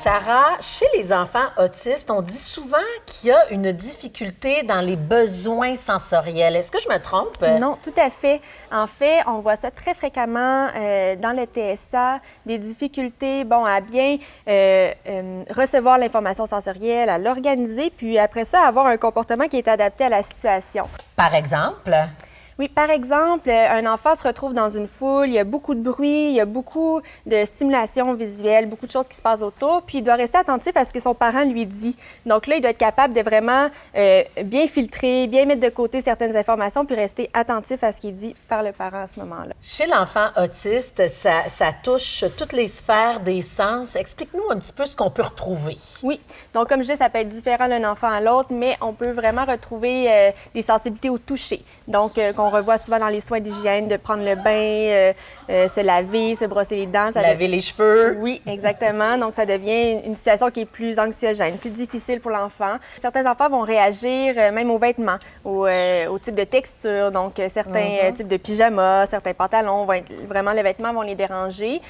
Sarah, chez les enfants autistes, on dit souvent qu'il y a une difficulté dans les besoins sensoriels. Est-ce que je me trompe? Non, tout à fait. En fait, on voit ça très fréquemment dans le TSA, des difficultés, à bien recevoir l'information sensorielle, à l'organiser, puis après ça, avoir un comportement qui est adapté à la situation. Par exemple? Oui, par exemple, un enfant se retrouve dans une foule, il y a beaucoup de bruit, il y a beaucoup de stimulation visuelle, beaucoup de choses qui se passent autour, puis il doit rester attentif à ce que son parent lui dit. Donc là, il doit être capable de vraiment bien filtrer, bien mettre de côté certaines informations, puis rester attentif à ce qui est dit par le parent à ce moment-là. Chez l'enfant autiste, ça touche toutes les sphères des sens. Explique-nous un petit peu ce qu'on peut retrouver. Oui, donc comme je dis, ça peut être différent d'un enfant à l'autre, mais on peut vraiment retrouver des sensibilités au toucher. Donc, qu'on revoit souvent dans les soins d'hygiène, de prendre le bain, se laver, se brosser les dents. Laver les cheveux. Oui, exactement. Donc, ça devient une situation qui est plus anxiogène, plus difficile pour l'enfant. Certains enfants vont réagir même aux vêtements, au type de texture. Donc, certains types de pyjamas, certains pantalons, vraiment, les vêtements vont les déranger.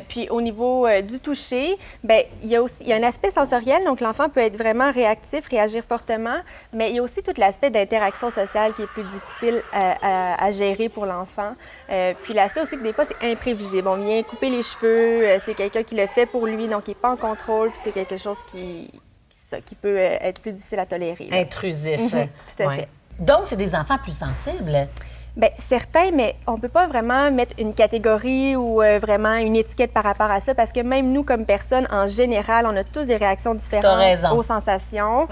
Puis, au niveau du toucher, bien, il y a un aspect sensoriel. Donc, l'enfant peut être vraiment réactif, réagir fortement, mais il y a aussi tout l'aspect d'interaction sociale qui est plus difficile à gérer pour l'enfant. Puis l'aspect aussi que des fois, c'est imprévisible. On vient couper les cheveux, c'est quelqu'un qui le fait pour lui, donc il n'est pas en contrôle, puis c'est quelque chose qui peut être plus difficile à tolérer. Là. Intrusif. Tout à fait. Donc, c'est des enfants plus sensibles. Bien, certains, mais on ne peut pas vraiment mettre une catégorie ou vraiment une étiquette par rapport à ça, parce que même nous, comme personnes, en général, on a tous des réactions différentes aux sensations.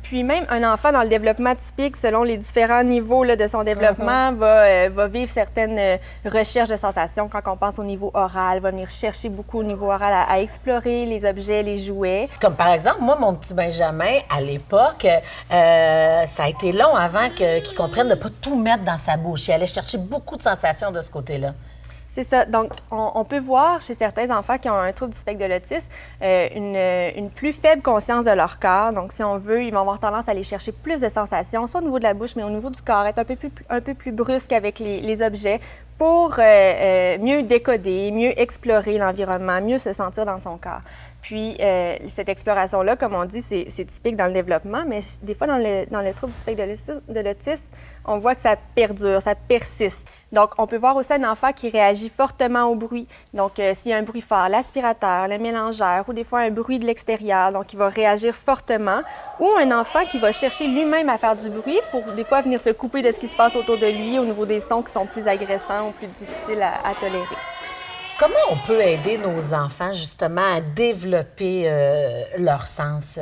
Puis même un enfant dans le développement typique, selon les différents niveaux là, de son développement, va vivre certaines recherches de sensations. Quand on pense au niveau oral, va venir chercher beaucoup au niveau oral à explorer les objets, les jouets. Comme par exemple, moi, mon petit Benjamin, à l'époque, ça a été long avant qu'il comprenne de ne pas tout mettre dans sa bouche. Il allait chercher beaucoup de sensations de ce côté-là. C'est ça. Donc, on peut voir chez certains enfants qui ont un trouble du spectre de l'autisme une plus faible conscience de leur corps. Donc, si on veut, ils vont avoir tendance à aller chercher plus de sensations, soit au niveau de la bouche, mais au niveau du corps, être un peu plus brusque avec les objets pour mieux décoder, mieux explorer l'environnement, mieux se sentir dans son corps. Puis, cette exploration-là, comme on dit, c'est typique dans le développement, mais des fois, dans le trouble du spectre de l'autisme, on voit que ça perdure, ça persiste. Donc, on peut voir aussi un enfant qui réagit fortement au bruit. Donc, s'il y a un bruit fort, l'aspirateur, le mélangeur, ou des fois un bruit de l'extérieur, donc il va réagir fortement. Ou un enfant qui va chercher lui-même à faire du bruit pour des fois venir se couper de ce qui se passe autour de lui au niveau des sons qui sont plus agressants ou plus difficiles à tolérer. Comment on peut aider nos enfants, justement, à développer leur sens?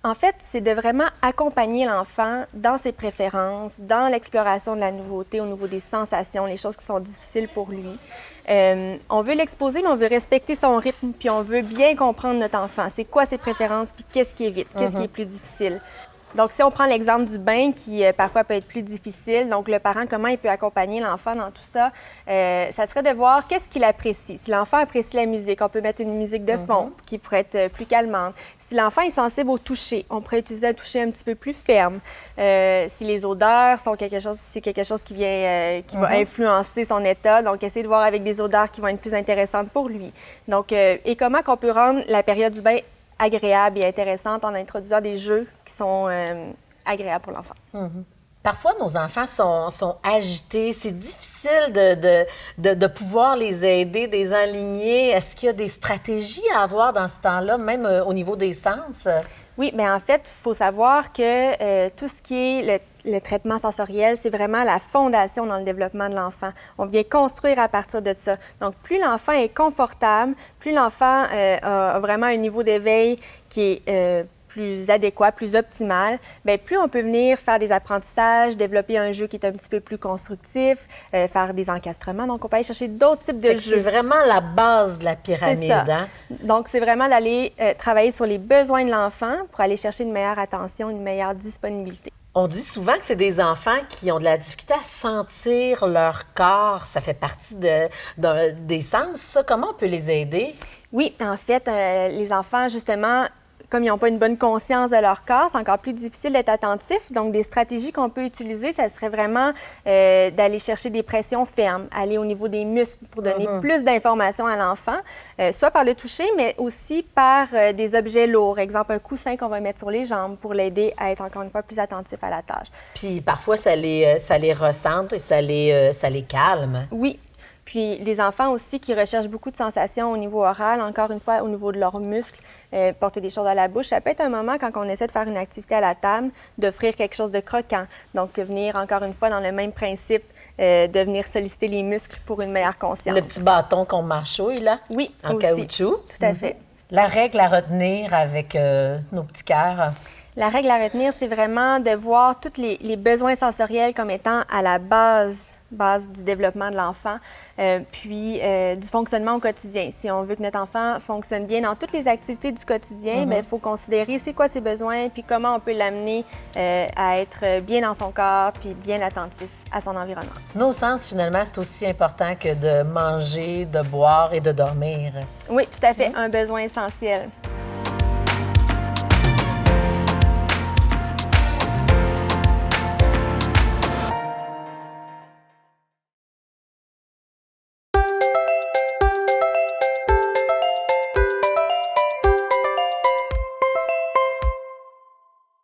En fait, c'est de vraiment accompagner l'enfant dans ses préférences, dans l'exploration de la nouveauté, au niveau des sensations, les choses qui sont difficiles pour lui. On veut l'exposer, mais on veut respecter son rythme, puis on veut bien comprendre notre enfant. C'est quoi ses préférences, puis qu'est-ce qui est vite, qu'est-ce qui est plus difficile. Donc, si on prend l'exemple du bain qui parfois peut être plus difficile, donc le parent, comment il peut accompagner l'enfant dans tout ça, ça serait de voir qu'est-ce qu'il apprécie. Si l'enfant apprécie la musique, on peut mettre une musique de fond qui pourrait être plus calmante. Si l'enfant est sensible au toucher, on pourrait utiliser un toucher un petit peu plus ferme. Si les odeurs sont c'est quelque chose qui vient, qui va influencer son état, donc essayer de voir avec des odeurs qui vont être plus intéressantes pour lui. Donc, et comment qu'on peut rendre la période du bain agréable et intéressante en introduisant des jeux qui sont agréables pour l'enfant. Parfois, nos enfants sont agités. C'est difficile de pouvoir les aider, de les enligner. Est-ce qu'il y a des stratégies à avoir dans ce temps-là, même au niveau des sens? Oui, bien en fait, il faut savoir que tout ce qui est le traitement sensoriel, c'est vraiment la fondation dans le développement de l'enfant. On vient construire à partir de ça. Donc, plus l'enfant est confortable, plus l'enfant a vraiment un niveau d'éveil qui est plus adéquat, plus optimal, bien, plus on peut venir faire des apprentissages, développer un jeu qui est un petit peu plus constructif, faire des encastrements. Donc, on peut aller chercher d'autres types de jeux. C'est vraiment la base de la pyramide. C'est ça. Hein? Donc, c'est vraiment d'aller travailler sur les besoins de l'enfant pour aller chercher une meilleure attention, une meilleure disponibilité. On dit souvent que c'est des enfants qui ont de la difficulté à sentir leur corps. Ça fait partie des sens. Ça, comment on peut les aider? Oui, en fait, les enfants, justement, comme ils n'ont pas une bonne conscience de leur corps, c'est encore plus difficile d'être attentif. Donc, des stratégies qu'on peut utiliser, ça serait vraiment d'aller chercher des pressions fermes, aller au niveau des muscles pour donner plus d'informations à l'enfant, soit par le toucher, mais aussi par des objets lourds. Exemple, un coussin qu'on va mettre sur les jambes pour l'aider à être encore une fois plus attentif à la tâche. Puis parfois, ça les recentre et ça les calme. Oui. Puis les enfants aussi qui recherchent beaucoup de sensations au niveau oral, encore une fois au niveau de leurs muscles, porter des choses à la bouche, ça peut être un moment quand on essaie de faire une activité à la table, d'offrir quelque chose de croquant. Donc venir encore une fois dans le même principe, de venir solliciter les muscles pour une meilleure conscience. Le petit bâton qu'on mâchouille, là? Oui, en aussi. caoutchouc. Tout à fait. La règle à retenir avec nos petits cœurs. La règle à retenir, c'est vraiment de voir tous les besoins sensoriels comme étant à la base du développement de l'enfant, puis du fonctionnement au quotidien. Si on veut que notre enfant fonctionne bien dans toutes les activités du quotidien, il faut considérer c'est quoi ses besoins, puis comment on peut l'amener à être bien dans son corps, puis bien attentif à son environnement. Nos sens, finalement, c'est aussi important que de manger, de boire et de dormir. Oui, tout à fait, un besoin essentiel.